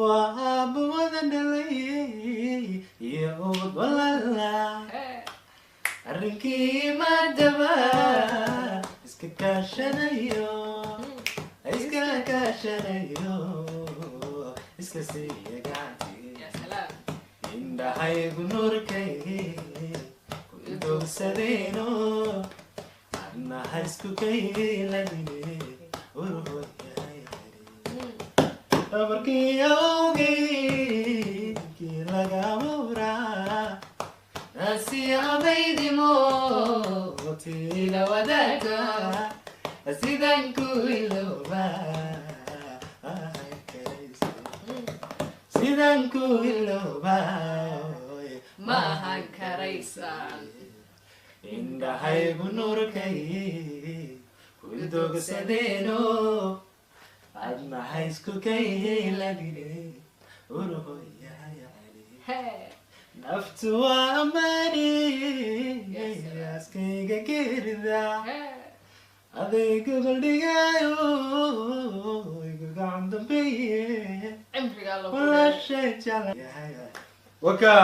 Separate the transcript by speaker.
Speaker 1: abwadan dalay yawd walala arrinkii madaba iska kaashanayo iska siiya gacantii
Speaker 2: يا سلام
Speaker 1: indhahaygu nuurkay ku idogsadeeno annaha isku kayladine amarkii awgay kii lagamura nasiyabaydimo tiila wadaaga sidan ku ilooba sidan ku ilooba
Speaker 2: ما هنكريسان
Speaker 1: indhahaygu nuurkay ku idogsadeeno adnaha isku kayladine naftu waa ammaani askayga gerida adaygu goldhigayo igu gacan dambeeye
Speaker 2: عمري قال له
Speaker 1: walaashay jecel waka